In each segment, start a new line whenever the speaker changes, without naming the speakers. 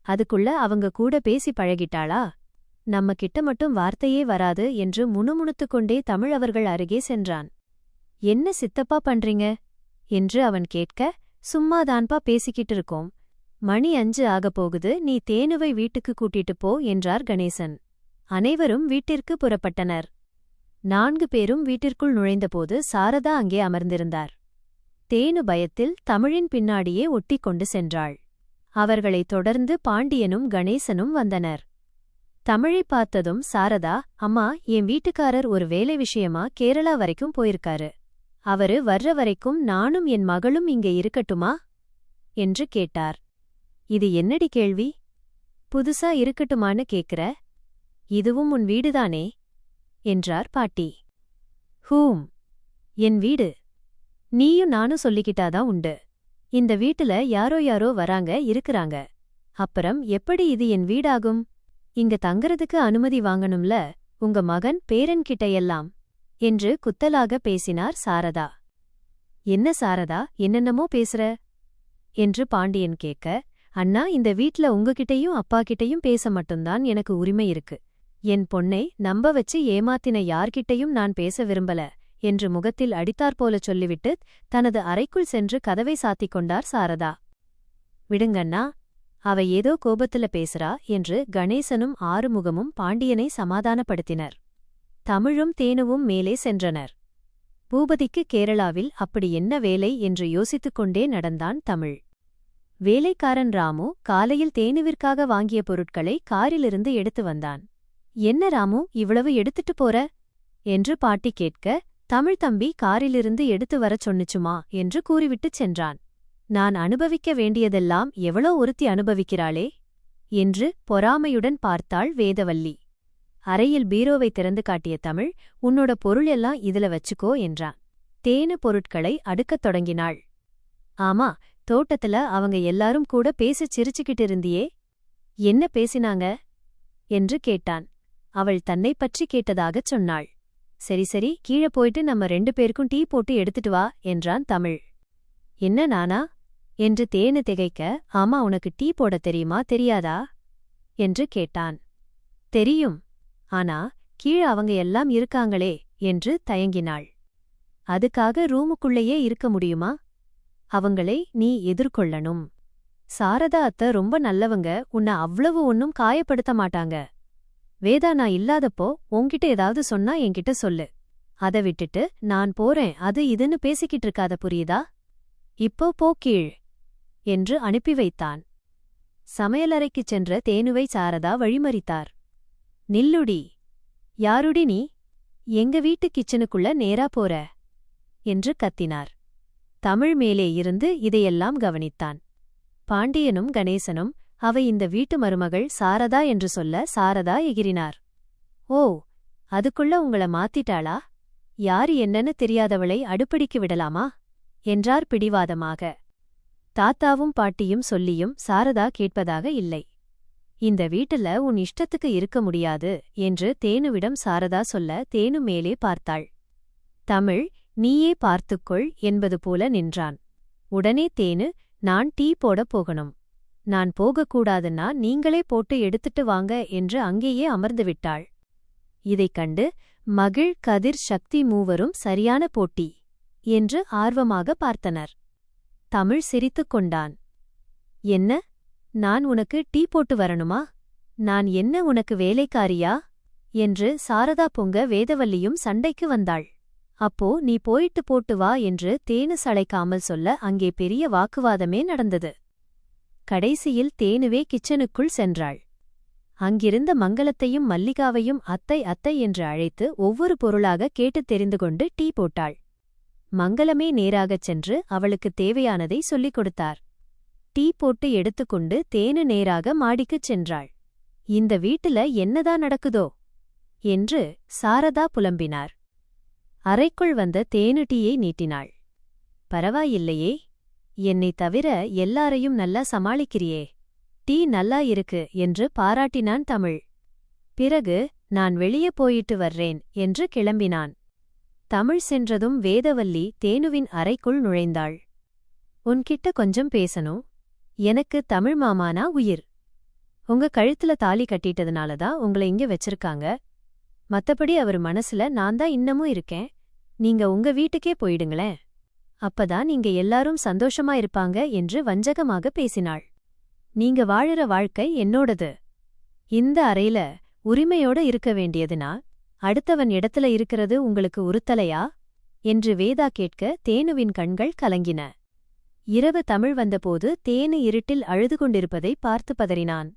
அதுக்குள்ள அவங்க கூட பேசி பழகிட்டாளா? நம்ம கிட்ட மட்டும் வார்த்தையே வராது என்று முணுமுணுத்துக்கொண்டே தமிழ் அவர்கள் அருகே சென்றான். என்ன சித்தப்பா பண்றீங்க என்று அவன் கேட்க, சும்மாதான்பா பேசிக்கிட்டு இருக்கோம். மணி 5 ஆகப் போகுது, நீ தேனுவை வீட்டுக்கு கூட்டிட்டு போ என்றார் கணேசன். அனைவரும் வீட்டிற்கு புறப்பட்டனர். 4 பேரும் வீட்டிற்குள் நுழைந்தபோது சாரதா அங்கே அமர்ந்திருந்தார். தேனு பயத்தில் தமிழின் பின்னாடியே ஒட்டிக் கொண்டு சென்றாள். அவர்களைத் தொடர்ந்து பாண்டியனும் கணேசனும் வந்தனர். தமிழை பார்த்ததும் சாரதா, அம்மா, என் வீட்டுக்காரர் ஒரு வேலை விஷயமா கேரளா வரைக்கும் போயிருக்காரு. அவரு வர்ற வரைக்கும் நானும் என் மகளும் இங்க இருக்கட்டுமா என்று கேட்டார். இது என்னடி கேள்வி? புதுசா இருக்கட்டுமான்னு கேக்குற? இதுவும் உன் வீடுதானே என்றார் பாட்டி. ஹூம், என் வீடு. நீயும் நானும் சொல்லிக்கிட்டாதான் உண்டு. இந்த வீட்டுல யாரோ யாரோ வராங்க, இருக்குறாங்க. அப்புறம் எப்படி இது என் வீடாகும்? இங்க தங்கறதுக்கு அனுமதி வாங்கணும்ல, உங்க மகன் பேரன்கிட்டையெல்லாம் என்று குத்தலாக பேசினார் சாரதா. என்ன சாரதா, என்னென்னமோ பேசுற என்று பாண்டியன் கேட்க, அண்ணா, இந்த வீட்ல உங்ககிட்டயும் அப்பாகிட்டையும் பேச மட்டும்தான் எனக்கு உரிமை இருக்கு. என் பொண்ணை நம்ப வச்சு ஏமாத்தின யார்கிட்டையும் நான் பேச விரும்பல என்று முகத்தில் அடித்தாற்போல சொல்லிவிட்டு தனது அறைக்குள் சென்று கதவை சாத்திக் கொண்டார் சாரதா. விடுங்கண்ணா, அவ ஏதோ கோபத்துல பேசுறா என்று கணேசனும் ஆறுமுகமும் பாண்டியனை சமாதானப்படுத்தினர். தமிழும் தேனுவும் மேலே சென்றனர். பூபதிக்கு கேரளாவில் அப்படி என்ன வேலை என்று யோசித்துக் கொண்டே நடந்தான் தமிழ். வேலைக்காரன் ராமு காலையில் தேனுவிற்காக வாங்கிய பொருட்களை காரிலிருந்து எடுத்து வந்தான். என்ன ராமு, இவ்வளவு எடுத்துட்டு போற என்று பாட்டி கேட்க, தமிழ் தம்பி காரிலிருந்து எடுத்து வரச் சொன்னுச்சுமா என்று கூறிவிட்டுச் சென்றான். நான் அனுபவிக்க வேண்டியதெல்லாம் எவ்வளோ ஒருத்தி அனுபவிக்கிறாளே என்று பொறாமையுடன் பார்த்தாள் வேதவல்லி. அறையில் பீரோவை திறந்து காட்டிய தமிழ், உன்னோட பொருள் எல்லாம் இதுல வச்சுக்கோ என்றான். தேனு பொருட்களை அடுக்கத் தொடங்கினாள். ஆமா, தோட்டத்துல அவங்க எல்லாரும் கூட பேசிச் சிரிச்சுக்கிட்டு இருந்தியே, என்ன பேசினாங்க என்று கேட்டான். அவள் தன்னை பற்றி கேட்டதாகச் சொன்னாள். சரி சரி, கீழே போயிட்டு நம்ம 2 பேருக்கும் டீ போட்டு எடுத்துட்டு வா என்றான் தமிழ். என்ன நானா என்று தேனு திகைக்க, ஆமா, உனக்கு டீ போட தெரியுமா தெரியாதா என்று கேட்டான். தெரியும், ஆனா கீழே அவங்க எல்லாம் இருக்காங்களே என்று தயங்கினாள். அதுக்காக ரூமுக்குள்ளேயே இருக்க முடியுமா? அவங்களை நீ எதிர்கொள்ளணும். சாரதா அத்தை ரொம்ப நல்லவங்க, உன்னை அவ்வளவு ஒன்னும் காயப்படுத்த மாட்டாங்க. வேதா, நான் இல்லாதப்போ உன்கிட்ட ஏதாவது சொன்னா என்கிட்ட சொல்லு. அதை விட்டுட்டு நான் போறேன் அது இதுன்னு பேசிக்கிட்டு இருக்காத, புரியுதா? இப்போ போ கீழ் என்று அனுப்பி வைத்தான். சமையலறைக்குச் சென்ற தேனுவை சாரதா வழிமறித்தார். நில்லுடி. யாருடி நீ? எங்க வீட்டு கிச்சனுக்குள்ள நேரா போற என்று கத்தினார். தமிழ் மேலே இருந்து இதையெல்லாம் கவனித்தான். பாண்டியனும் கணேசனும் அவ இந்த வீட்டு மருமகள் சாரதா என்று சொல்ல சாரதா எகிரினார். ஓ, அதுக்குள்ள உங்கள மாத்திட்டாளா? யாரு என்னன்னு தெரியாதவளை அடுப்படிக்கு விடலாமா என்றார் பிடிவாதமாக. தாத்தாவும் பாட்டியும் சொல்லியும் சாரதா கேட்பதாக இல்லை. இந்த வீட்டுல உன் இஷ்டத்துக்கு இருக்க முடியாது என்று தேனுவிடம் சாரதா சொல்ல தேனு மேலே பார்த்தாள். தமிழ், நீயே பார்த்துக்கொள் என்பது போல நின்றான். உடனே தேனு, நான் டீ போடப் போகணும். நான் போகக்கூடாதுன்னா நீங்களே போட்டு எடுத்துட்டு வாங்க என்று அங்கேயே அமர்ந்துவிட்டாள். இதைக் கண்டு மகிழ், கதிர், சக்தி மூவரும் சரியான போட்டி என்று ஆர்வமாக பார்த்தனர். தமிழ் சிரித்துக் கொண்டான். என்ன, நான் உனக்கு டீ போட்டு வரணுமா? நான் என்ன உனக்கு வேலைக்காரியா என்று சாரதா பொங்க வேதவல்லியும் சண்டைக்கு வந்தாள். அப்போ நீ போயிட்டு போட்டு வா என்று தேனு சளைக்காமல் சொல்ல அங்கே பெரிய வாக்குவாதமே நடந்தது. கடைசியில் தேனுவே கிச்சனுக்குள் சென்றாள். அங்கிருந்த மங்களத்தையும் மல்லிகாவையும் அத்தை அத்தை என்று அழைத்து ஒவ்வொரு பொருளாக கேட்டுத் தெரிந்து கொண்டு டீ போட்டாள். மங்களமே நேராகச் சென்று அவளுக்கு தேவையானதை சொல்லிக் கொடுத்தார். டீ போட்டு எடுத்துக்கொண்டு தேனு நேராக மாடிக்குச் சென்றாள். இந்த வீட்டுல என்னதான் நடக்குதோ என்று சாரதா புலம்பினார். அறைக்குள் வந்த தேனு டீயை நீட்டினாள். பரவாயில்லையே, என்னைத் தவிர எல்லாரையும் நல்லா சமாளிக்கிறியே, டீ நல்லா இருக்கு என்று பாராட்டினான் தமிழ். பிறகு நான் வெளியே போயிட்டு வர்றேன் என்று கிளம்பினான். தமிழ் சென்றதும் வேதவல்லி தேனுவின் அறைக்குள் நுழைந்தாள். உன்கிட்ட கொஞ்சம் பேசணும். எனக்கு தமிழ் மாமானா உயிர். உங்க கழுத்துல தாலி கட்டிட்டதுனால தான் உங்களை இங்க வச்சிருக்காங்க. மத்தபடி அவர் மனசுல நான் தான் இன்னமும் இருக்கேன். நீங்க உங்க வீட்டுக்கே போயிடுங்களேன். அப்பதான் நீங்க எல்லாரும் சந்தோஷமா இருப்பாங்க என்று வஞ்சகமாக பேசினாள். நீங்க வாழுற வாழ்க்கை என்னோடது. இந்த அறையில உரிமையோட இருக்க வேண்டியதுனா அடுத்தவன் இடத்துல இருக்கிறது உங்களுக்கு உறுத்தலையா என்று வேதா கேட்க தேனுவின் கண்கள் கலங்கின. இரவு தமிழ் வந்தபோது தேனு இருட்டில் அழுது கொண்டிருப்பதை பார்த்து பதறினான்.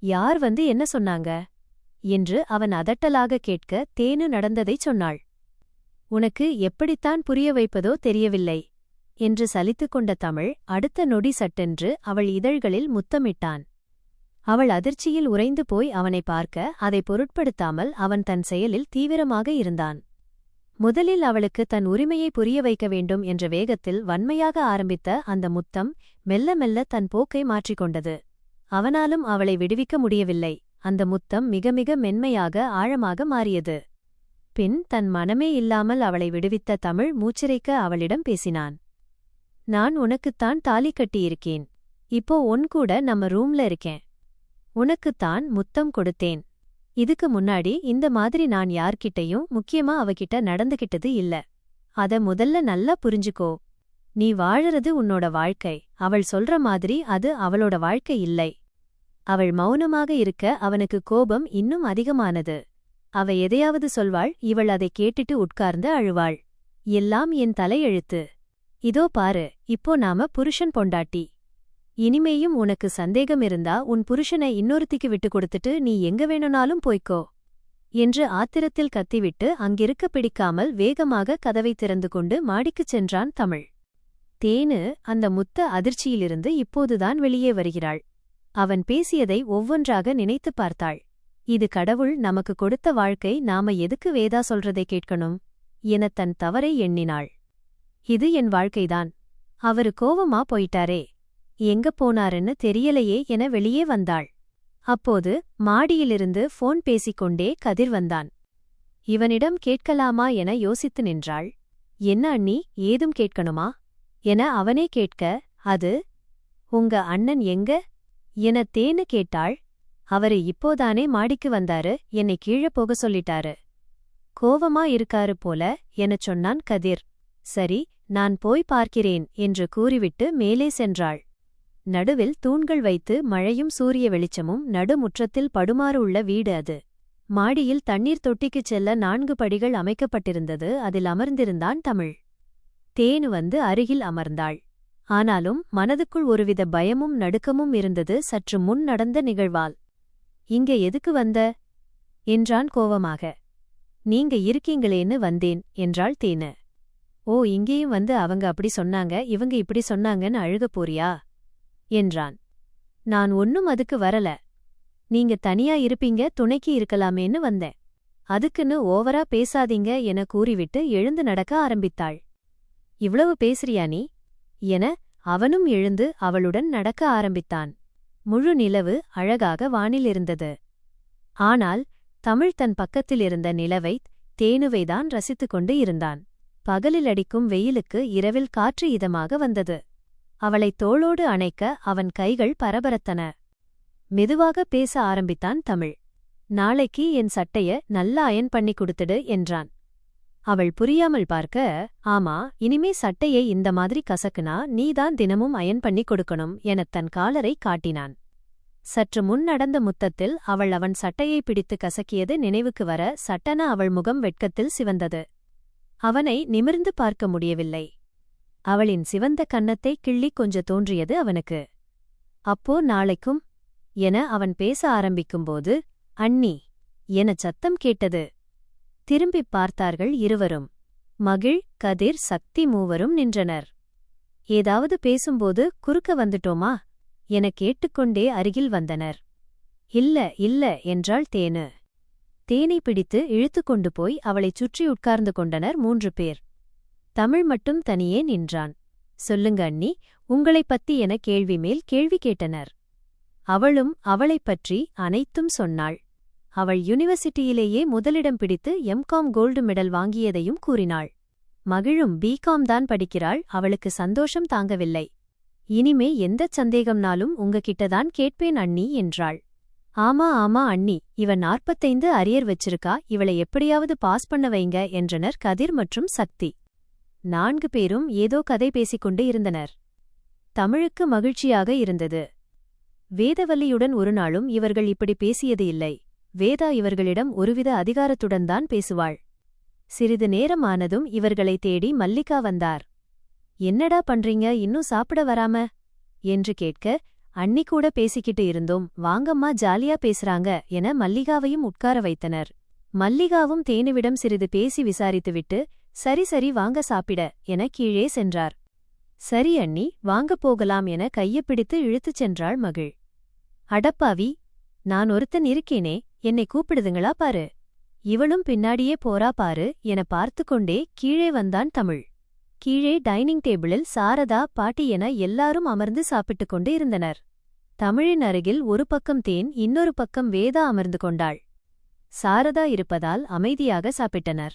யார் வந்து என்ன சொன்னாங்க என்று அவன் அதட்டலாக கேட்க தேனு நடந்ததைச் சொன்னாள். உனக்கு எப்படித்தான் புரிய வைப்பதோ தெரியவில்லை என்று சலித்துக் கொண்ட தமிழ் அடுத்த நொடி சட்டென்று அவள் இதழ்களில் முத்தமிட்டான். அவள் அதிர்ச்சியில் உறைந்து போய் அவனை பார்க்க அதை பொருட்படுத்தாமல் அவன் தன் செயலில் தீவிரமாக இருந்தான். முதலில் அவளுக்கு தன் உரிமையை புரிய வைக்க வேண்டும் என்ற வேகத்தில் வன்மையாக ஆரம்பித்த அந்த முத்தம் மெல்ல மெல்ல தன் போக்கை மாற்றிக்கொண்டது. அவனாலும் அவளை விடுவிக்க முடியவில்லை. அந்த முத்தம் மிக மிக மென்மையாக ஆழமாக மாறியது. பின் தன் மனமே இல்லாமல் அவளை விடுவித்த தமிழ் மூச்சிறைக்க அவளிடம் பேசினான். நான் உனக்குத்தான் தாலி கட்டியிருக்கேன். இப்போ கூட நம்ம ரூம்ல இருக்கேன். உனக்குத்தான் முத்தம் கொடுத்தேன். இதுக்கு முன்னாடி இந்த மாதிரி நான் யார்கிட்டையும் முக்கியமா அவகிட்ட நடந்துகிட்டது இல்ல. அத முதல்ல நல்லா புரிஞ்சுக்கோ. நீ வாழறது உன்னோட வாழ்க்கை. அவள் சொல்ற மாதிரி அது அவளோட வாழ்க்கை இல்லை. அவள் மௌனமாக இருக்க அவனுக்கு கோபம் இன்னும் அதிகமானது. அவ எதையாவது சொல்வாள், இவள் அதை கேட்டுட்டு உட்கார்ந்து அழுவாள். எல்லாம் என் தலையெழுத்து. இதோ பாரு, இப்போ நாம புருஷன் பொண்டாட்டி. இனிமேயும் உனக்கு சந்தேகம் இருந்தா உன் புருஷனை இன்னொருத்திக்கு விட்டு கொடுத்துட்டு நீ எங்க வேணும்னாலும் போய்க்கோ என்று ஆத்திரத்தில் கத்திவிட்டு அங்கிருக்க பிடிக்காமல் வேகமாக கதவை திறந்து கொண்டு மாடிக்குச் சென்றான் தமிழ். தேனு அந்த முத்த அதிர்ச்சியிலிருந்து இப்போதுதான் வெளியே வருகிறாள். அவன் பேசியதை ஒவ்வொன்றாக நினைத்துப் பார்த்தாள். இது கடவுள் நமக்கு கொடுத்த வாழ்க்கை, நாம எதுக்கு வேதா சொல்றதை கேட்கணும் எனத் தன் தவறை எண்ணினாள். இது என் வாழ்க்கைதான். அவரு கோவமா போயிட்டாரே, எங்க போனாருன்னு தெரியலையே என வெளியே வந்தாள். அப்போது மாடியிலிருந்து போன் பேசிக்கொண்டே கதிர் வந்தான். இவனிடம் கேட்கலாமா என யோசித்து நின்றாள். என்ன அண்ணி, ஏதும் கேட்கணுமா என அவனே கேட்க, அது உங்க அண்ணன் எங்க என தேனு கேட்டாள். அவரு இப்போதானே மாடிக்கு வந்தாரு, என்னை கீழே போக சொல்லிட்டாரு. கோவமா இருக்காரு போல எனச் சொன்னான் கதிர். சரி, நான் போய் பார்க்கிறேன் என்று கூறிவிட்டு மேலே சென்றாள். நடுவில் தூண்கள் வைத்து மழையும் சூரிய வெளிச்சமும் நடுமுற்றத்தில் படுமாறு உள்ள வீடு அது. மாடியில் தண்ணீர் தொட்டிக்குச் செல்ல 4 படிகள் அமைக்கப்பட்டிருந்தது. அதில் அமர்ந்திருந்தான் தமிழ். தேனு வந்து அருகில் அமர்ந்தாள். ஆனாலும் மனதுக்குள் ஒருவித பயமும் நடுக்கமும் இருந்தது, சற்று முன் நடந்த நிகழ்வால். இங்க எதுக்கு வந்த என்றான் கோவமாக. நீங்க இருக்கீங்களேன்னு வந்தேன் என்றாள் தேனு. ஓ, இங்கேயும் வந்து அவங்க அப்படி சொன்னாங்க, இவங்க இப்படி சொன்னாங்கன்னு அழுகப் போறியா என்றான். நான் ஒன்னும் அதுக்கு வரல. நீங்க தனியா இருப்பீங்க, துணைக்கு இருக்கலாமேன்னு வந்தேன். அதுக்குன்னு ஓவரா பேசாதீங்க என கூறிவிட்டு எழுந்து நடக்க ஆரம்பித்தாள். இவ்வளவு பேசுறியா நீ என அவனும் எழுந்து அவளுடன் நடக்க ஆரம்பித்தான். முழு நிலவு அழகாக வானில் இருந்தது. ஆனால் தமிழ் தன் பக்கத்தில் இருந்த நிலவை, தேனுவைதான் ரசித்துக் கொண்டு இருந்தான். பகலில் அடிக்கும் வெயிலுக்கு இரவில் காற்று இதமாக வந்தது. அவளை தோளோடு அணைக்க அவன் கைகள் பரபரத்தன. மெதுவாக பேச ஆரம்பித்தான் தமிழ். நாளைக்கு என் சட்டைய நல்லா அயன் பண்ணி கொடுத்துடு என்றான். அவள் புரியாமல் பார்க்க, ஆமா, இனிமே சட்டையை இந்த மாதிரி கசக்குனா நீதான் தினமும் அயன் பண்ணி கொடுக்கணும் எனத் தன் காலரை காட்டினான். சற்று முன் நடந்த முத்தத்தில் அவள் அவன் சட்டையை பிடித்து கசக்கியது நினைவுக்கு வர சட்டென அவள் முகம் வெட்கத்தில் சிவந்தது. அவனை நிமிர்ந்து பார்க்க முடியவில்லை. அவளின் சிவந்த கன்னத்தை கிள்ளி கொஞ்ச தோன்றியது அவனுக்கு. அப்போ நாளைக்கும் என அவன் பேச ஆரம்பிக்கும்போது, அண்ணி எனச் சத்தம் கேட்டது. திரும்பிப் பார்த்தார்கள் இருவரும். மகிழ், கதிர், சக்தி மூவரும் நின்றனர். ஏதாவது பேசும்போது குறுக்க வந்துட்டோமா எனக் கேட்டுக்கொண்டே அருகில் வந்தனர். இல்ல இல்ல என்றாள் தேனு. தேனை பிடித்து இழுத்துக்கொண்டு போய் அவளைச் சுற்றி உட்கார்ந்து கொண்டனர் 3 பேர். தமிழ் மட்டும் தனியே நின்றான். சொல்லுங்க அண்ணி, உங்களைப் பத்தி என கேள்வி மேல் கேள்வி கேட்டனர். அவளும் அவளைப் பற்றி அனைத்தும் சொன்னாள். அவள் யூனிவர்சிட்டியிலேயே முதலிடம் பிடித்து எம்காம் கோல்டு மெடல் வாங்கியதையும் கூறினாள். மகிழும் பிகாம் தான் படிக்கிறாள். அவளுக்கு சந்தோஷம் தாங்கவில்லை. இனிமே எந்தச் சந்தேகம்னாலும் உங்ககிட்டதான் கேட்பேன் அண்ணி என்றாள். ஆமா ஆமா அண்ணி, இவ 45 அரியர் வச்சிருக்கா, இவளை எப்படியாவது பாஸ் பண்ண வைங்க என்றனர் கதிர் மற்றும் சக்தி. 4 பேரும் ஏதோ கதை பேசிக்கொண்டு இருந்தனர். தமிழுக்கு மகிழ்ச்சியாக இருந்தது. வேதவல்லியுடன் ஒருநாளும் இவர்கள் இப்படி பேசியது இல்லை. வேதா இவர்களிடம் ஒருவித அதிகாரத்துடன் தான் பேசுவாள். சிறிது நேரம் ஆனதும் இவர்களை தேடி மல்லிகா வந்தார். என்னடா பண்றீங்க, இன்னும் சாப்பிட வராம என்று கேட்க, அண்ணி கூட பேசிக்கிட்டு இருந்தோம், வாங்கம்மா ஜாலியா பேசுறாங்க என மல்லிகாவையும் உட்கார வைத்தனர். மல்லிகாவும் தேனுவிடம் சிறிது பேசி விசாரித்துவிட்டு, சரி சரி வாங்க சாப்பிட என கீழே சென்றார். சரி அண்ணி, வாங்க போகலாம் என கையைப் பிடித்து இழுத்துச் சென்றாள் மகிழ். அடப்பாவி, நான் ஒருத்தன் இருக்கேனே, என்னை கூப்பிடுதுங்களா பாரு, இவளும் பின்னாடியே போறா பாரு என பார்த்து கொண்டே கீழே வந்தான் தமிழ். கீழே டைனிங் டேபிளில் சாரதா, பாட்டி என எல்லாரும் அமர்ந்து சாப்பிட்டுக் கொண்டு இருந்தனர். தமிழின் அருகில் ஒரு பக்கம் தேன், இன்னொரு பக்கம் வேதா அமர்ந்து கொண்டாள். சாரதா இருப்பதால் அமைதியாக சாப்பிட்டனர்.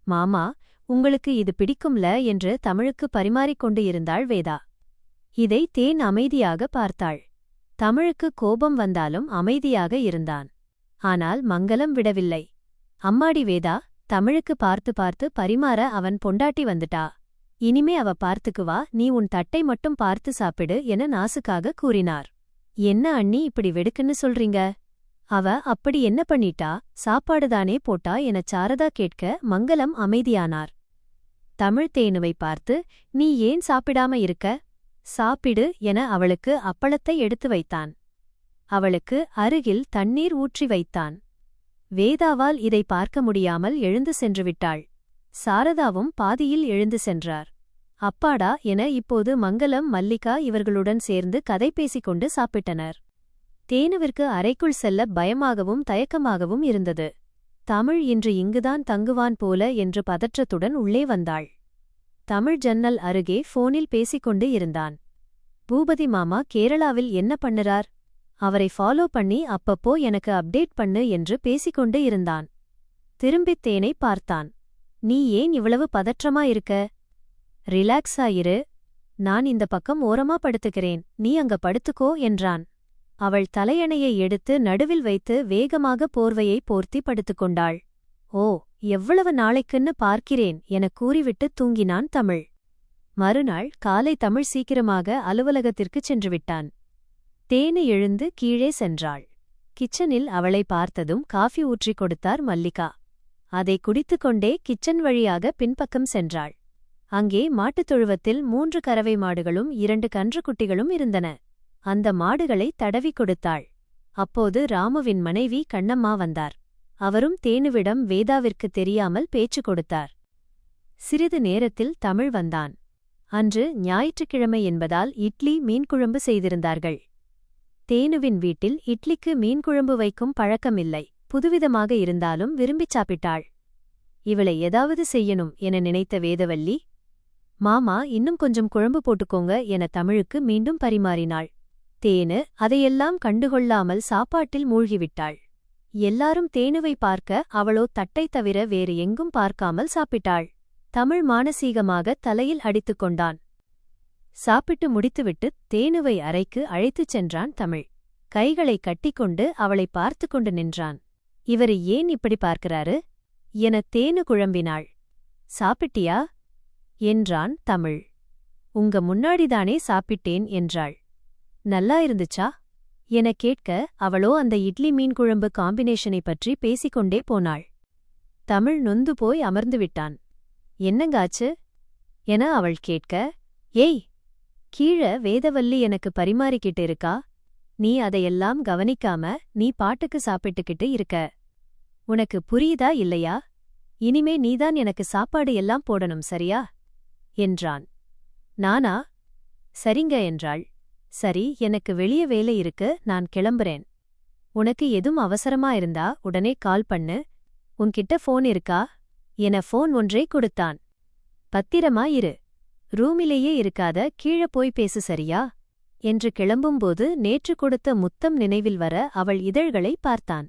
மாமா, உங்களுக்கு இது பிடிக்கும்ல என்று தமிழுக்கு பரிமாறிக் கொண்டு இருந்தாள் வேதா. இதை தேன் அமைதியாக பார்த்தாள். தமிழுக்கு கோபம் வந்தாலும் அமைதியாக இருந்தான். ஆனால் மங்களம் விடவில்லை. அம்மாடி வேதா, தமிழுக்கு பார்த்து பார்த்து பரிமாற அவன் பொண்டாட்டி வந்துட்டா. இனிமே அவ பார்த்துக்குவா, நீ உன் தட்டை மட்டும் பார்த்து சாப்பிடு என நாசுக்காக கூறினார். என்ன அண்ணி இப்படி வெடுக்குன்னு சொல்றீங்க? அவ அப்படி என்ன பண்ணிட்டா, சாப்பாடுதானே போட்டா எனச் சாரதா கேட்க மங்களம் அமைதியானார். தமிழ் தேனுவை பார்த்து, நீ ஏன் சாப்பிடாம இருக்க, சாப்பிடு என அவளுக்கு அப்பளத்தை எடுத்து வைத்தான். அவளுக்கு அருகில் தண்ணீர் ஊற்றி வைத்தான். வேதாவால் இதை பார்க்க முடியாமல் எழுந்து சென்று விட்டாள். சாரதாவும் பாதியில் எழுந்து சென்றார். அப்பாடா என இப்போது மங்களம், மல்லிகா இவர்களுடன் சேர்ந்து கதை பேசிக்கொண்டு சாப்பிட்டனர். தேனுவிற்கு அறைக்குள் செல்ல பயமாகவும் தயக்கமாகவும் இருந்தது. தமிழ் இன்று இங்குதான் தங்குவான் போல என்று பதற்றத்துடன் உள்ளே வந்தாள். தமிழ் ஜன்னல் அருகே போனில் பேசிக்கொண்டு இருந்தான். பூபதி மாமா கேரளாவில் என்ன பண்ணுறார், அவரை ஃபாலோ பண்ணி அப்பப்போ எனக்கு அப்டேட் பண்ணு என்று பேசிக்கொண்டு இருந்தான். திரும்பித் தேனை பார்த்தான். நீ ஏன் இவ்வளவு பதற்றமா இருக்க? ரிலாக்ஸா இரு, நான் இந்த பக்கம் ஓரமா படுத்துக்கிறேன், நீ அங்க படுத்துக்கோ என்றான். அவள் தலையணையை எடுத்து நடுவில் வைத்து வேகமாக போர்வையை போர்த்தி படுத்துக்கொண்டாள். ஓ, எவ்வளவு நாளைக்குன்னு பார்க்கிறேன் எனக் கூறிவிட்டு தூங்கினான் தமிழ். மறுநாள் காலை தமிழ் சீக்கிரமாக அலுவலகத்திற்குச் சென்றுவிட்டான். தேனு எழுந்து கீழே சென்றாள். கிச்சனில் அவளை பார்த்ததும் காஃபி ஊற்றிக் கொடுத்தார் மல்லிகா. அதை குடித்துக்கொண்டே கிச்சன் வழியாக பின்பக்கம் சென்றாள். அங்கே மாட்டுத் தொழுவத்தில் 3 கறவை மாடுகளும் 2 கன்றுக்குட்டிகளும் இருந்தன. அந்த மாடுகளை தடவிக் கொடுத்தாள். அப்போது ராமுவின் மனைவி கண்ணம்மா வந்தார். அவரும் தேனுவிடம் வேதாவிற்கு தெரியாமல் பேச்சு கொடுத்தார். சிறிது நேரத்தில் தமிழ் வந்தான். அன்று ஞாயிற்றுக்கிழமை என்பதால் இட்லி மீன்குழம்பு செய்திருந்தார்கள். தேனுவின் வீட்டில் இட்லிக்கு மீன்குழம்பு வைக்கும் பழக்கமில்லை. புதுவிதமாக இருந்தாலும் விரும்பிச் சாப்பிட்டாள். இவளை ஏதாவது செய்யணும் என நினைத்த வேதவல்லி, மாமா இன்னும் கொஞ்சம் குழம்பு போட்டுக்கோங்க என தமிழுக்கு மீண்டும் பரிமாறினாள். தேனு அதையெல்லாம் கண்டுகொள்ளாமல் சாப்பாட்டில் மூழ்கிவிட்டாள். எல்லாரும் தேனுவை பார்க்க அவளோ தட்டை தவிர வேறு எங்கும் பார்க்காமல் சாப்பிட்டாள். தமிழ் மானசீகமாக தலையில் அடித்துக் கொண்டான். சாப்பிட்டு முடித்துவிட்டு தேனுவை அறைக்கு அழைத்துச் சென்றான் தமிழ். கைகளை கட்டிக்கொண்டு அவளை பார்த்து கொண்டு நின்றான். இவரு ஏன் இப்படி பார்க்கிறாரு என தேனு குழம்பினாள். சாப்பிட்டியா என்றான் தமிழ். உங்க முன்னாடிதானே சாப்பிட்டேன் என்றாள். நல்லா இருந்துச்சா என கேட்க அவளோ அந்த இட்லி மீன்குழம்பு காம்பினேஷனை பற்றி பேசிக்கொண்டே போனாள். தமிழ் நொந்து போய் அமர்ந்துவிட்டான். என்னங்காச்சு என அவள் கேட்க, ஏய், கீழ வேதவல்லி எனக்கு பரிமாறிக்கிட்டு இருக்கா, நீ அதையெல்லாம் கவனிக்காம நீ பாட்டுக்கு சாப்பிட்டுக்கிட்டு இருக்க. உனக்கு புரியுதா இல்லையா? இனிமே நீதான் எனக்கு சாப்பாடு எல்லாம் போடணும், சரியா என்றான். நானா? சரிங்க என்றாள். சரி, எனக்கு வெளிய வேலை இருக்கு, நான் கிளம்புறேன். உனக்கு எதும் அவசரமா இருந்தா உடனே கால் பண்ணு. உன்கிட்ட ஃபோன் இருக்கா என ஃபோன் ஒன்றை கொடுத்தான். பத்திரமா இரு, ரூமிலேயே இருக்காத, கீழ போய் பேசு, சரியா என்று கிளம்பும்போது நேற்று கொடுத்த முத்தம் நினைவில் வர அவள் இதழ்களை பார்த்தான்.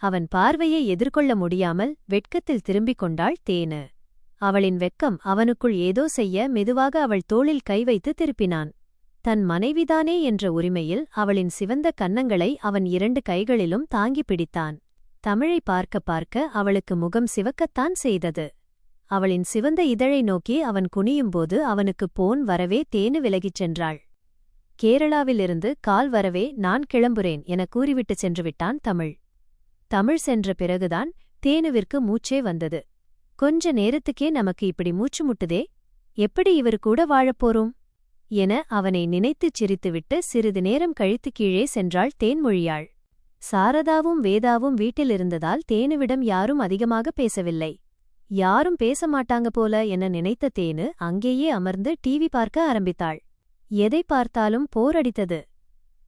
அவன் பார்வையை எதிர்கொள்ள முடியாமல் வெட்கத்தில் திரும்பிக் கொண்டாள் தேனு. அவளின் வெட்கம் அவனுக்குள் ஏதோ செய்ய மெதுவாக அவள் தோளில் கை வைத்து திருப்பினான். தன் மனைவிதானே என்ற உரிமையில் அவளின் சிவந்த கன்னங்களை அவன் 2 கைகளிலும் தாங்கி பிடித்தான். தமிழை பார்க்க பார்க்க அவளுக்கு முகம் சிவக்கத்தான் செய்தது. அவளின் சிவந்த இதழை நோக்கி அவன் குனியும்போது அவனுக்கு போன் வரவே தேனு விலகிச் சென்றாள். கேரளாவிலிருந்து கால் வரவே நான் கிளம்புறேன் என கூறிவிட்டு சென்றுவிட்டான் தமிழ். தமிழ் சென்ற பிறகுதான் தேனுவிற்கு மூச்சே வந்தது. கொஞ்ச நேரத்துக்கே நமக்கு இப்படி மூச்சு முட்டுதே, எப்படி இவர் கூட வாழப்போறோம் என அவனை நினைத்துச் சிரித்துவிட்டு சிறிது நேரம் கழித்து கீழே சென்றாள் தேன்மொழியாள். சாரதாவும் வேதாவும் வீட்டிலிருந்ததால் தேனுவிடம் யாரும் அதிகமாக பேசவில்லை. யாரும் பேச மாட்டாங்க போல என நினைத்த தேனு அங்கேயே அமர்ந்து டிவி பார்க்க ஆரம்பித்தாள். எதை பார்த்தாலும் போரடித்தது.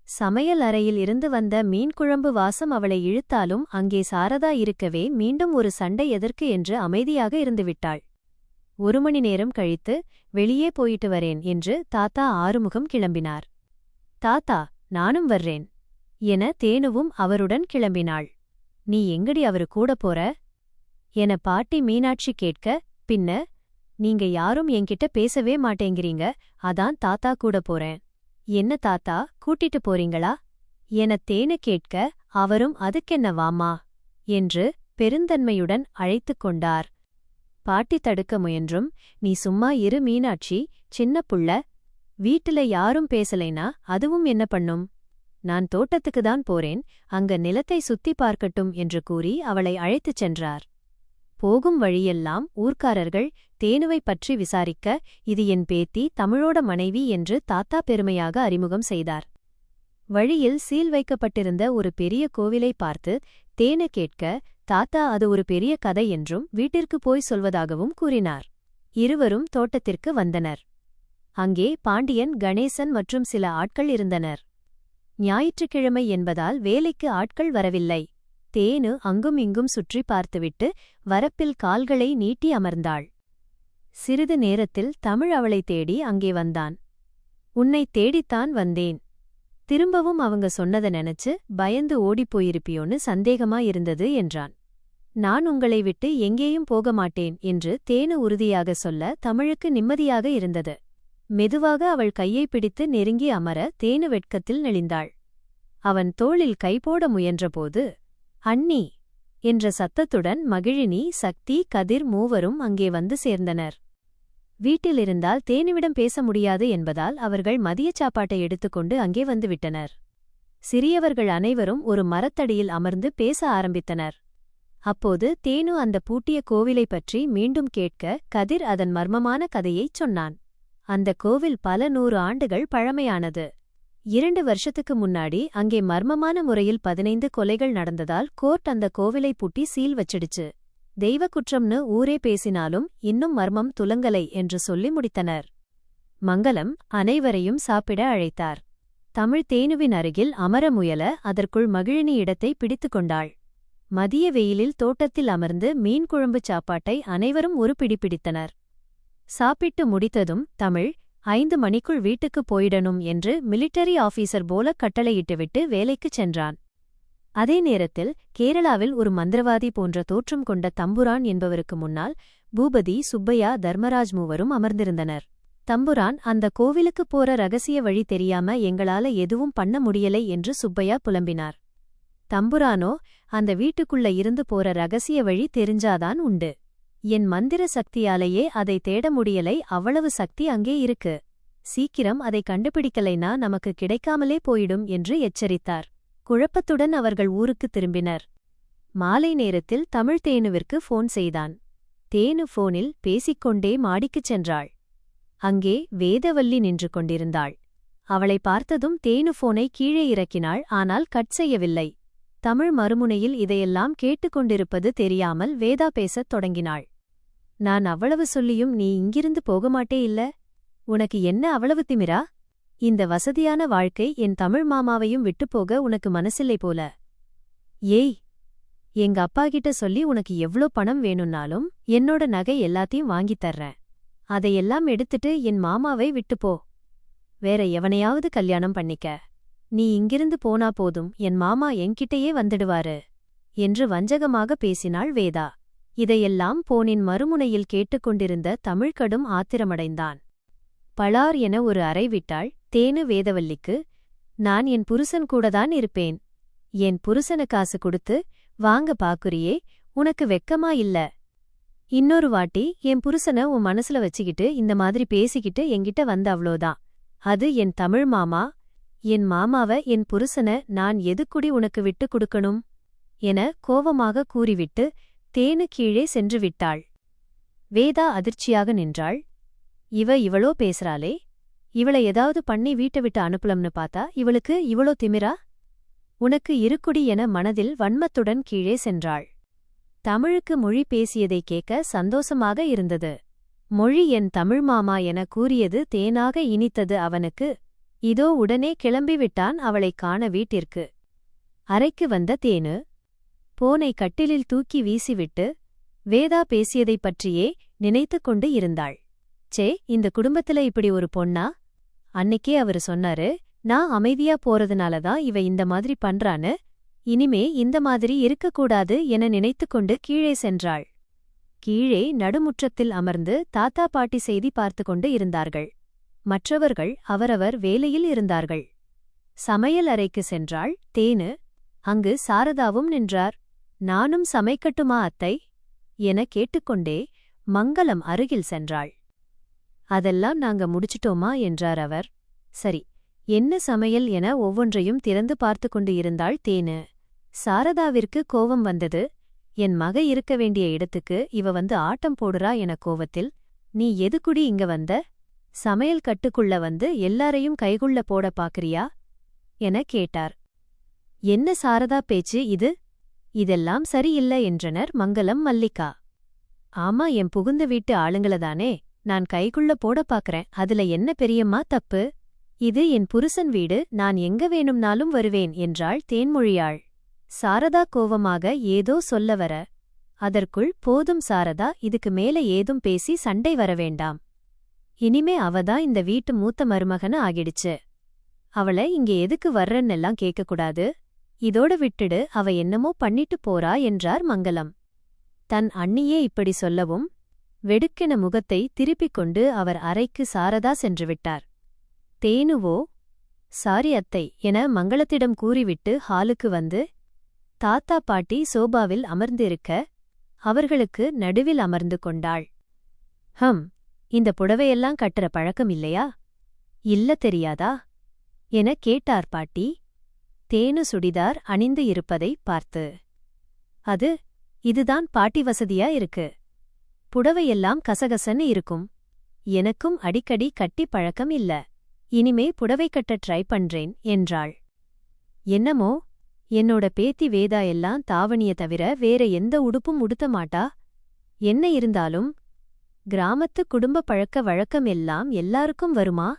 சமையல் அறையில் இருந்து வந்த மீன்குழம்பு வாசம் அவளை இழுத்தாலும் அங்கே சாரதா இருக்கவே மீண்டும் ஒரு சண்டை எதற்கு என்று அமைதியாக இருந்துவிட்டாள். 1 மணி நேரம் கழித்து வெளியே போயிட்டு வரேன் என்று தாத்தா ஆறுமுகம் கிளம்பினார். தாத்தா, நானும் வர்றேன் என தேனுவும் அவருடன் கிளம்பினாள். நீ எங்கடி அவரு கூட போற என பாட்டி மீனாட்சி கேட்க, பின்ன நீங்க யாரும் என்கிட்ட பேசவே மாட்டேங்கிறீங்க, அதான் தாத்தா கூட போறேன். என்ன தாத்தா, கூட்டிட்டு போறீங்களா என தேனு கேட்க, அவரும் அதுக்கென்ன வாமா என்று பெருந்தன்மையுடன் அழைத்துக் கொண்டார். பாட்டி தடுக்க முயன்றும், நீ சும்மா இரு மீனாட்சி, சின்ன புள்ள, வீட்டுல யாரும் பேசலைனா அதுவும் என்ன பண்ணும், நான் தோட்டத்துக்குதான் போறேன், அங்க நிலத்தை சுத்தி பார்க்கட்டும் என்று கூறி அவளை அழைத்துச் சென்றார். போகும் வழியெல்லாம் ஊர்க்காரர்கள் தேனுவை பற்றி விசாரிக்க, இது என் பேத்தி தமிழோட மனைவி என்று தாத்தா பெருமையாக அறிமுகம் செய்தார். வழியில் சீல் வைக்கப்பட்டிருந்த ஒரு பெரிய கோவிலை பார்த்து தேனு கேட்க, தாத்தா அது ஒரு பெரிய கதை என்றும் வீட்டிற்கு போய் சொல்வதாகவும் கூறினார். இருவரும் தோட்டத்திற்கு வந்தனர். அங்கே பாண்டியன், கணேசன் மற்றும் சில ஆட்கள் இருந்தனர். ஞாயிற்றுக்கிழமை என்பதால் வேலைக்கு ஆட்கள் வரவில்லை. தேனு அங்கும் இங்கும் சுற்றி பார்த்துவிட்டு வரப்பில் கால்களை நீட்டி அமர்ந்தாள். சிறிது நேரத்தில் தமிழ் அவளை தேடி அங்கே வந்தான். உன்னை தேடித்தான் வந்தேன். திரும்பவும் அவங்க சொன்னத நினைச்சு பயந்து ஓடிப்போயிருப்பியோன்னு சந்தேகமா இருந்தது என்றான். நான் உங்களை விட்டு எங்கேயும் போக மாட்டேன் என்று தேனு உறுதியாக சொல்ல தமிழுக்கு நிம்மதியாக இருந்தது. மெதுவாக அவள் கையை பிடித்து நெருங்கி அமர தேனு வெட்கத்தில் நெளிந்தாள். அவன் தோளில் கைபோட முயன்றபோது, அண்ணி என்ற சத்தத்துடன் மகிழினி, சக்தி, கதிர் மூவரும் அங்கே வந்து சேர்ந்தனர். வீட்டிலிருந்தால் தேனுவிடம் பேச முடியாது என்பதால் அவர்கள் மதியச் சாப்பாட்டை எடுத்துக்கொண்டு அங்கே வந்துவிட்டனர். சிறியவர்கள் அனைவரும் ஒரு மரத்தடியில் அமர்ந்து பேச ஆரம்பித்தனர். அப்போது தேனு அந்த பூட்டிய கோவிலை பற்றி மீண்டும் கேட்க, கதிர் அதன் மர்மமான கதையைச் சொன்னான். அந்த கோவில் பல 100 ஆண்டுகள் பழமையானது. 2 வருஷத்துக்கு முன்னாடி அங்கே மர்மமான முறையில் 15 கொலைகள் நடந்ததால் கோர்ட் அந்த கோவிலை பூட்டி சீல் வச்சிடுச்சு. தெய்வ குற்றம்னு ஊரே பேசினாலும் இன்னும் மர்மம் துலங்கலை என்று சொல்லி முடித்தனர். மங்களம் அனைவரையும் சாப்பிட அழைத்தார். தமிழ் தேனுவின் அருகில் அமர முயல அதற்குள் மகிழினி இடத்தை பிடித்துக் கொண்டாள். மதிய வெயிலில் தோட்டத்தில் அமர்ந்து மீன் குழம்பு சாப்பாட்டை அனைவரும் ஒரு பிடி பிடித்தனர். சாப்பிட்டு முடித்ததும் தமிழ் 5 மணிக்குள் வீட்டுக்குப் போயிடணும் என்று மிலிட்டரி ஆபீசர் போல கட்டளையிட்டுவிட்டு வேலைக்குச் சென்றான். அதே நேரத்தில் கேரளாவில் ஒரு மந்திரவாதி போன்ற தோற்றம் கொண்ட தம்புரான் என்பவருக்கு முன்னால் பூபதி, சுப்பையா, தர்மராஜ் மூவரும் அமர்ந்திருந்தனர். தம்புரான், அந்த கோவிலுக்குப் போற ரகசிய வழி தெரியாம எங்களால எதுவும் பண்ண முடியலை என்று சுப்பையா புலம்பினார். தம்புரானோ, அந்த வீட்டுக்குள்ள இருந்து போற ரகசிய வழி தெரிஞ்சாதான் உண்டு. என் மந்திர சக்தியாலேயே அதை தேட முடியலை, அவ்வளவு சக்தி அங்கே இருக்கு. சீக்கிரம் அதை கண்டுபிடிக்கலைனா நமக்கு கிடைக்காமலே போயிடும் என்று எச்சரித்தார். குழப்பத்துடன் அவர்கள் ஊருக்கு திரும்பினர். மாலை நேரத்தில் தமிழ் தேனுவிற்கு போன் செய்தான். தேனு போனில் பேசிக்கொண்டே மாடிக்குச் சென்றாள். அங்கே வேதவல்லி நின்று கொண்டிருந்தாள். அவளை பார்த்ததும் தேனு போனை கீழே இறக்கினாள். ஆனால் கட் செய்யவில்லை. தமிழ் மறுமுனையில் இதையெல்லாம் கேட்டுக்கொண்டிருப்பது தெரியாமல் வேதா பேசத் தொடங்கினாள். நான் அவ்வளவு சொல்லியும் நீ இங்கிருந்து போகமாட்டே இல்ல? உனக்கு என்ன அவ்வளவு திமிரா? இந்த வசதியான வாழ்க்கை என் தமிழ் மாமாவையும் விட்டுப்போக உனக்கு மனசில்லை போல. ஏய், எங்க அப்பாகிட்ட சொல்லி உனக்கு எவ்ளோ பணம் வேணும்னாலும் என்னோட நகை எல்லாத்தையும் வாங்கித் தர்றேன். அதையெல்லாம் எடுத்துட்டு என் மாமாவை விட்டுப்போ. வேற எவனையாவது கல்யாணம் பண்ணிக்க. நீ இங்கிருந்து போனா போதும், என் மாமா என்கிட்டயே வந்துடுவாரு என்று வஞ்சகமாக பேசினாள் வேதா. இதையெல்லாம் போனின் மறுமுனையில் கேட்டுக்கொண்டிருந்த தமிழ் கடும் ஆத்திரமடைந்தான். பளார் என ஒரு அறை விட்டாள். தேனு வேதவல்லிக்கு, நான் என் புருஷன் கூடதான் இருப்பேன். என் புருஷன காசு கொடுத்து வாங்க பாக்குறியே, உனக்கு வெக்கமா இல்ல? இன்னொரு வாட்டி என் புருஷன உன் மனசுல வச்சுக்கிட்டு இந்த மாதிரி பேசிக்கிட்டு என்கிட்ட வந்த அவ்ளோதான். அது என் தமிழ் மாமா. என் மாமாவ என் புருஷன நான் எதுக்குடி உனக்கு விட்டு கொடுக்கணும்? என கோவமாக கூறிவிட்டு தேனு கீழே சென்று விட்டாள். வேதா அதிர்ச்சியாக நின்றாள். இவளோ பேசுறாளே, இவளை ஏதாவது பண்ணி வீட்டை விட்டு அனுப்பலம்னு பார்த்தா இவளுக்கு இவளோ திமிரா? உனக்கு இருக்குடி என மனதில் வன்மத்துடன் கீழே சென்றாள். தமிழுக்கு மொழி பேசியதை கேட்க சந்தோஷமாக இருந்தது. மொழி என் தமிழ் மாமா என கூறியது தேனாக இனித்தது அவனுக்கு. இதோ உடனே கிளம்பிவிட்டான் அவளைக் காண வீட்டிற்கு. அறைக்கு வந்த தேனு போனை கட்டிலில் தூக்கி வீசிவிட்டு வேதா பேசியதைப் பற்றியே நினைத்துக் கொண்டு இருந்தாள். சே, இந்த குடும்பத்துல இப்படி ஒரு பொண்ணா? அன்னைக்கே அவரு சொன்னாரு, நான் அமைதியா போறதுனாலதான் இவ இந்த மாதிரி பண்றான்னு. இனிமே இந்த மாதிரி இருக்கக்கூடாது என நினைத்துக்கொண்டு கீழே சென்றாள். கீழே நடுமுற்றத்தில் அமர்ந்து தாத்தா பாட்டி செய்தி பார்த்து கொண்டு இருந்தார்கள். மற்றவர்கள் அவரவர் வேலையில் இருந்தார்கள். சமையல் அறைக்கு சென்றாள் தேனு. அங்கு சாரதாவும் நின்றார். நானும் சமைக்கட்டுமா அத்தை என கேட்டுக்கொண்டே மங்களம் அருகில் சென்றாள். அதெல்லாம் நாங்க முடிச்சிட்டோமா என்றார் அவர். சரி, என்ன சமையல் என ஒவ்வொன்றையும் திறந்து பார்த்து கொண்டு இருந்தாள் தேனு. சாரதாவிற்கு கோபம் வந்தது. என் மக இருக்க வேண்டிய இடத்துக்கு இவ வந்து ஆட்டம் போடுறா என கோவத்தில், நீ எதுக்குடி இங்க வந்த? சமையல் கட்டுக்குள்ள வந்து எல்லாரையும் கைகுள்ள போட பாக்குறியா என கேட்டார். என்ன சாரதா பேச்சு இது? இதெல்லாம் சரியில்ல என்றனர் மங்களம் மல்லிகா. ஆமா, என் புகுந்த வீட்டு ஆளுங்களதானே நான் கைகுள்ள போட பாக்கறேன். அதுல என்ன பெரியம்மா தப்பு? இது என் புருஷன் வீடு, நான் எங்க வேணும்னாலும் வருவேன் என்றாள் தேன்மொழியாள். சாரதா கோவமாக ஏதோ சொல்ல வர, அதற்குள் போதும் சாரதா, இதுக்கு மேல ஏதும் பேசி சண்டை வரவேண்டாம். இனிமே அவதான் இந்த வீட்டு மூத்த மருமகன ஆகிடுச்சு. அவளை இங்க எதுக்கு வர்றன்னெல்லாம் கேட்கக்கூடாது. இதோட விட்டுடு, அவ என்னமோ பண்ணிட்டு போறா என்றார் மங்களம். தன் அண்ணியே இப்படி சொல்லவும் வெடுக்கென முகத்தை திருப்பிக் கொண்டு அவர் அறைக்கு சாரதா சென்றுவிட்டார். தேனுவோ சாரி அத்தை என மங்களத்திடம் கூறிவிட்டு ஹாலுக்கு வந்து தாத்தா பாட்டி சோபாவில் அமர்ந்திருக்க அவர்களுக்கு நடுவில் அமர்ந்து கொண்டாள். இந்த புடவையெல்லாம் கட்டுற பழக்கம் இல்லையா? இல்ல, தெரியாதா என கேட்டார் பாட்டி தேனு சுடிதார் அணிந்து இருப்பதை பார்த்து. இதுதான் பாட்டி வசதியா இருக்கு. புடவையெல்லாம் கசகசன்னு இருக்கும். எனக்கும் அடிக்கடி கட்டி பழக்கம் இல்ல. இனிமே புடவை கட்ட ட்ரை பண்றேன் என்றாள். என்னமோ என்னோட பேத்தி வேதா எல்லாம் தாவணிய தவிர வேற எந்த உடுப்பும் உடுத்த மாட்டா. என்ன இருந்தாலும் கிராமத்து குடும்ப பழக்க வழக்கம் எல்லாம் எல்லாருக்கும் வருமா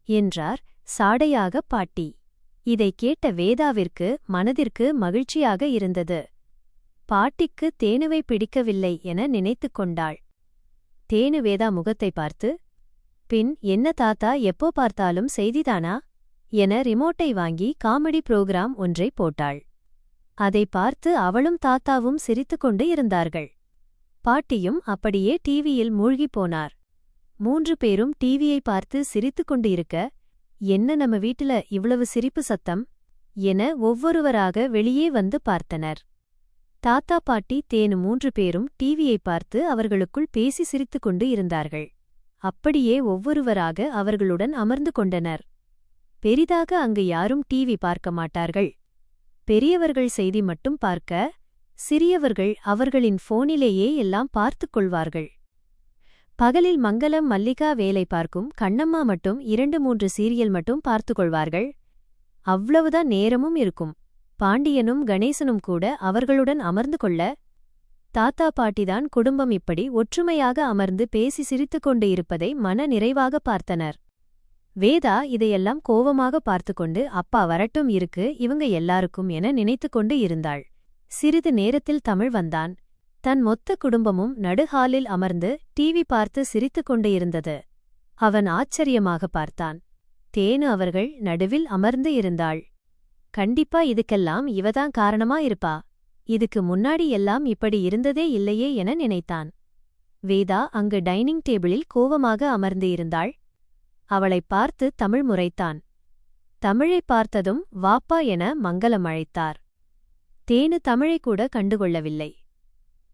என்றார் சாடையாக பாட்டி. இதை கேட்ட வேதாவிற்கு மனதிற்கு மகிழ்ச்சியாக இருந்தது. பாட்டிக்கு தேனுவை பிடிக்கவில்லை என நினைத்துக் கொண்டாள். தேனு வேதா முகத்தை பார்த்து, பின் என்ன தாத்தா எப்போ பார்த்தாலும் செய்திதானா என ரிமோட்டை வாங்கி காமெடி புரோகிராம் ஒன்றை போட்டாள். அதை பார்த்து அவளும் தாத்தாவும் சிரித்துக்கொண்டு இருந்தார்கள். பாட்டியும் அப்படியே டிவியில் மூழ்கிப் போனார். 3 பேரும் டிவியை பார்த்து சிரித்துக்கொண்டு இருக்க, என்ன நம்ம வீட்டுல இவ்வளவு சிரிப்பு சத்தம் என ஒவ்வொருவராக வெளியே வந்து பார்த்தனர். தாத்தா பாட்டி தேனு 3 பேரும் டிவியை பார்த்து அவர்களுக்குள் பேசி சிரித்துக்கொண்டு இருந்தார்கள். அப்படியே ஒவ்வொருவராக அவர்களுடன் அமர்ந்து கொண்டனர். பெரிதாக அங்கு யாரும் டிவி பார்க்க மாட்டார்கள். பெரியவர்கள் செய்தி மட்டும் பார்க்க, சிறியவர்கள் அவர்களின் போனிலேயே எல்லாம் பார்த்துக் கொள்வார்கள். பகலில் மங்களம் மல்லிகா வேலை பார்க்கும், கண்ணம்மா மட்டும் 2-3 சீரியல் மட்டும் பார்த்துக் கொள்வார்கள். அவ்வளவுதான் நேரமும் இருக்கும். பாண்டியனும் கணேசனும் கூட அவர்களுடன் அமர்ந்து கொள்ள, தாத்தா பாட்டிதான் குடும்பம் இப்படி ஒற்றுமையாக அமர்ந்து பேசி சிரித்துக்கொண்டு இருப்பதை மன நிறைவாக பார்த்தனர். வேதா இதையெல்லாம் கோவமாக பார்த்துக்கொண்டு, அப்பா வரட்டும் இருக்கு இவங்க எல்லாருக்கும் என நினைத்துக்கொண்டு இருந்தாள். சிறிது நேரத்தில் தமிழ் வந்தான். தன் மொத்த குடும்பமும் நடுஹாலில் அமர்ந்து டிவி பார்த்து சிரித்துக்கொண்டு இருந்தது. அவன் ஆச்சரியமாக பார்த்தான். தேனு அவர்கள் நடுவில் அமர்ந்து இருந்தாள். கண்டிப்பா இதுக்கெல்லாம் இவதான் காரணமா இருப்பா. இதுக்கு முன்னாடி எல்லாம் இப்படி இருந்ததே இல்லையே என நினைத்தான். வேதா அங்கு டைனிங் டேபிளில் கோவமாக அமர்ந்து இருந்தாள். அவளைப் பார்த்து தமிழ் முறைத்தான். தமிழைப் பார்த்ததும் வாப்பா என மங்களம் அழைத்தார். தேனு தமிழைக் கூட கண்டுகொள்ளவில்லை.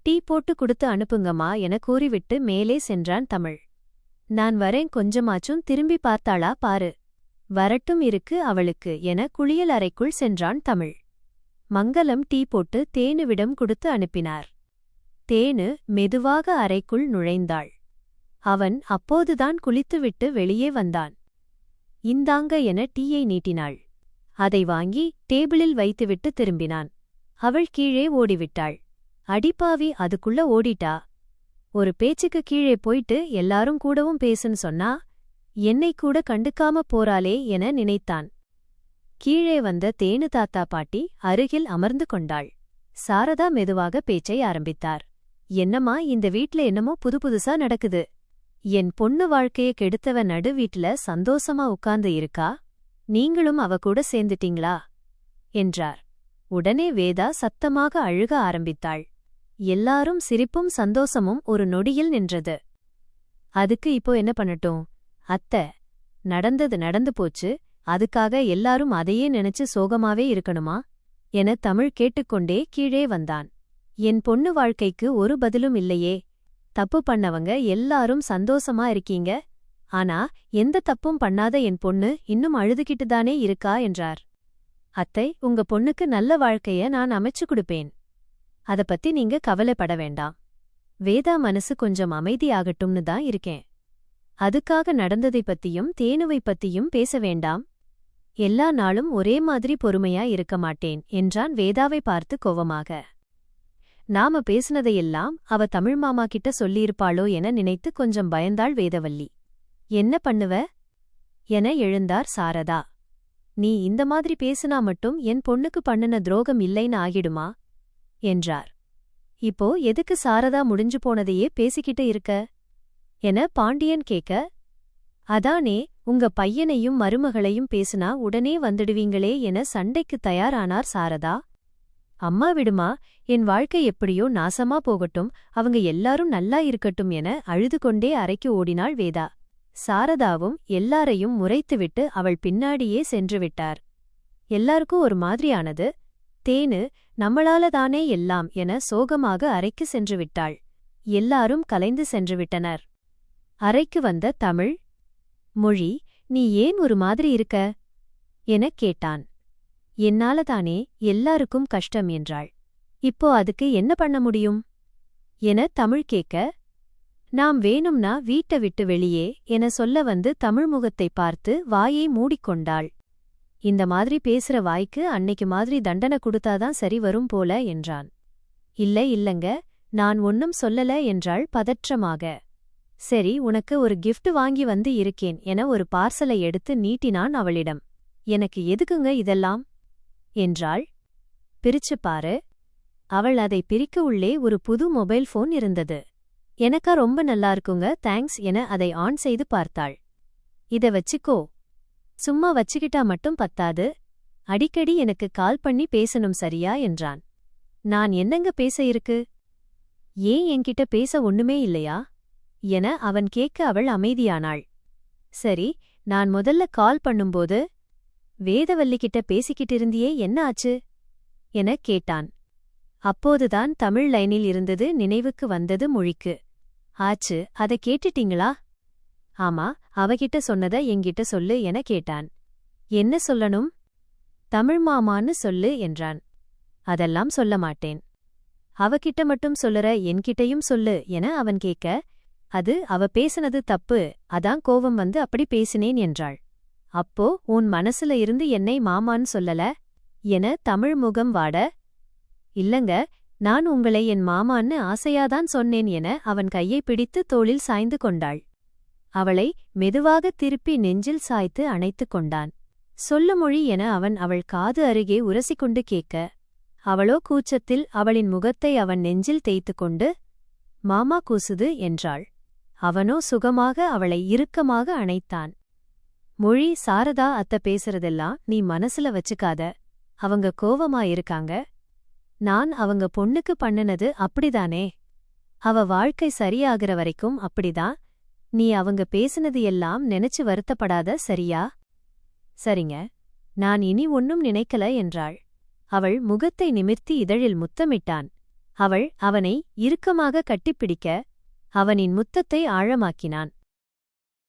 டீ போட்டு குடுத்து அனுப்புங்கம்மா என கூறிவிட்டு மேலே சென்றான் தமிழ். நான் வரேன், கொஞ்சமாச்சும் திரும்பி பார்த்தாளா பாரு. வரட்டும் இருக்கு அவளுக்கு என குளியல் அறைக்குள் சென்றான் தமிழ். மங்களம் டீ போட்டு தேனுவிடம் குடுத்து அனுப்பினார். தேனு மெதுவாக அறைக்குள் நுழைந்தாள். அவன் அப்போதுதான் குளித்துவிட்டு வெளியே வந்தான். இந்தாங்க என டீயை நீட்டினாள். அதை வாங்கி டேபிளில் வைத்துவிட்டு திரும்பினான். அவள் கீழே ஓடிவிட்டாள். அடிப்பாவி, அதுக்குள்ள ஓடிட்டா. ஒரு பேச்சுக்கு கீழே போயிட்டு எல்லாரும் கூடவும் பேசுன்னு சொன்னா, என்னை கூட கண்டுக்காம போறாளே என நினைத்தான். கீழே வந்த தேனு தாத்தா பாட்டி அருகில் அமர்ந்து கொண்டாள். சாரதா மெதுவாக பேச்சை ஆரம்பித்தார். என்னம்மா, இந்த வீட்ல என்னமோ புதுசா நடக்குது. என் பொண்ணு வாழ்க்கைய கெடுத்தவ நடு வீட்ல சந்தோஷமா உட்கார்ந்து இருக்கா. நீங்களும் அவ கூட சேர்ந்துட்டீங்களா என்றார். உடனே வேதா சத்தமாக அழுக ஆரம்பித்தாள். எல்லாரும் சிரிப்பும் சந்தோஷமும் ஒரு நொடியில் நின்றது. அதுக்கு இப்போ என்ன பண்ணட்டும் அத்தை? நடந்தது நடந்து போச்சு, அதுக்காக எல்லாரும் அதையே நினைச்சு சோகமாவே இருக்கணுமா என தமிழ் கேட்டுக்கொண்டே கீழே வந்தான். என் பொண்ணு வாழ்க்கைக்கு ஒரு பதிலும் இல்லையே. தப்பு பண்ணவங்க எல்லாரும் சந்தோஷமா இருக்கீங்க. ஆனா எந்த தப்பும் பண்ணாத என் பொண்ணு இன்னும் அழுதுகிட்டுதானே இருக்கா என்றார். அத்தை, உங்க பொண்ணுக்கு நல்ல வாழ்க்கைய நான் அமைச்சு கொடுப்பேன். அத பத்தி நீங்க கவலைப்பட வேண்டாம். வேதா மனசு கொஞ்சம் அமைதியாகட்டும்னு தான் இருக்கேன். அதுக்காக நடந்ததை பத்தியும் தேனுவை பத்தியும் பேச வேண்டாம். எல்லா நாளும் ஒரே மாதிரி பொறுமையா இருக்க மாட்டேன் என்றான் வேதாவை பார்த்து கோவமாக. நாம பேசுனதையெல்லாம் அவ தமிழ் மாமா கிட்ட சொல்லியிருப்பாளோ என நினைத்து கொஞ்சம் பயந்தாள் வேதவல்லி. என்ன பண்ணுவ என எழுந்தார் சாரதா. நீ இந்த மாதிரி பேசுனா மட்டும் என் பொண்ணுக்கு பண்ணுன துரோகம் இல்லைன்னு ஆகிடுமா என்றார். இப்போ எதுக்கு சாரதா முடிஞ்சு போனதையே பேசிக்கிட்டு இருக்க என பாண்டியன் கேட்க, அதானே உங்க பையனையும் மருமகளையும் பேசுனா உடனே வந்துடுவீங்களே என சண்டைக்கு தயாரானார் சாரதா. அம்மா விடுமா, என் வாழ்க்கை எப்படியோ நாசமா போகட்டும், அவங்க எல்லாரும் நல்லா இருக்கட்டும் என அழுது கொண்டே அறைக்கு ஓடினாள் வேதா. சாரதாவும் எல்லாரையும் முறைத்துவிட்டு அவள் பின்னாடியே சென்றுவிட்டார். எல்லாருக்கும் ஒரு மாதிரியானது. தேனு நம்மளாலதானே எல்லாம் என சோகமாக அறைக்கு சென்றுவிட்டாள். எல்லாரும் கலைந்து சென்றுவிட்டனர். அறைக்கு வந்த தமிழ், மொழி, நீ ஏன் ஒரு மாதிரி இருக்க எனக் கேட்டான். என்னாலதானே எல்லாருக்கும் கஷ்டம் என்றாள். இப்போ அதுக்கு என்ன பண்ண முடியும் என தமிழ் கேட்க, நாம் வேணும்னா வீட்டை விட்டு வெளியே என சொல்ல வந்து தமிழ் முகத்தை பார்த்து வாயை மூடிக்கொண்டாள். இந்த மாதிரி பேசுற வாய்க்கு அன்னைக்கு மாதிரி தண்டனை கொடுத்தாதான் சரி வரும் போல என்றான். இல்லங்க, நான் ஒன்னும் சொல்லல என்றாள் பதற்றமாக. சரி, உனக்கு ஒரு கிஃப்ட் வாங்கி வந்து இருக்கேன் என ஒரு பார்சலை எடுத்து நீட்டினான் அவளிடம். எனக்கு எதுக்குங்க இதெல்லாம் என்றாள். பிரிச்சு பாரு. அவள் அதை பிரிக்க உள்ளே ஒரு புது மொபைல் போன் இருந்தது. எனக்கா ரொம்ப நல்லா இருக்குங்க, தேங்க்ஸ் என அதை ஆன் செய்து பார்த்தாள். இத வச்சுக்கோ. சும்மா வச்சுக்கிட்டா மட்டும் பத்தாது, அடிக்கடி எனக்கு கால் பண்ணி பேசணும் சரியா என்றான். நான் என்னங்க பேச இருக்கு? ஏன் என்கிட்ட பேச ஒண்ணுமே இல்லையா என அவன் கேட்க அவள் அமைதியானாள். சரி, நான் முதல்ல கால் பண்ணும்போது வேதவல்லிக்கிட்ட பேசிக்கிட்டிருந்தியே, என்ன ஆச்சு எனக் கேட்டான். அப்போதுதான் தமிழ் லைனில் இருந்தது நினைவுக்கு வந்தது மொழிக்கு. ஆச்சு, அதை கேட்டுட்டீங்களா? ஆமா, அவகிட்ட சொன்னத என்கிட்ட சொல்லு என கேட்டான். என்ன சொல்லணும்? தமிழ் மாமான்னு சொல்லு என்றான். அதெல்லாம் சொல்ல மாட்டேன். அவகிட்ட மட்டும் சொல்லுற, என்கிட்டயும் சொல்லு என அவன் கேட்க, அது அவ பேசினது தப்பு, அதான் கோவம் வந்து அப்படி பேசினேன் என்றாள். அப்போ உன் மனசுல இருந்து என்னை மாமான்னு சொல்லல என தமிழ் முகம் வாட, இல்லங்க, நான் உங்களை என் மாமான்னு ஆசையாதான் சொன்னேன் என அவன் கையை பிடித்து தோளில் சாய்ந்து கொண்டாள். அவளை மெதுவாக திருப்பி நெஞ்சில் சாய்த்து அணைத்துக் கொண்டான். சொல்லு மொழி என அவன் அவள் காது அருகே உரசிக்கொண்டு கேட்க, அவளோ கூச்சத்தில் அவளின் முகத்தை அவன் நெஞ்சில் தேய்த்துக்கொண்டு, மாமா கூசுது என்றாள். அவனோ சுகமாக அவளை இறுக்கமாக அணைத்தான். மொழி, சாரதா அத்தை பேசுறதெல்லாம் நீ மனசுல வச்சுக்காத. அவங்க கோவமா இருக்காங்க. நான் அவங்க பொண்ணுக்கு பண்ணுனது அப்படிதானே. அவ வாழ்க்கை சரியாகிற வரைக்கும் அப்படிதான். நீ அவங்க பேசுனது எல்லாம் நினைச்சு வருத்தப்படாத, சரியா? சரிங்க, நான் இனி ஒன்னும் நினைக்கல என்றாள். அவள் முகத்தை நிமிர்த்தி இதழில் முத்தமிட்டான். அவள் அவனை இறுக்கமாக கட்டிப்பிடிக்க அவனின் முத்தத்தை ஆழமாக்கினான்.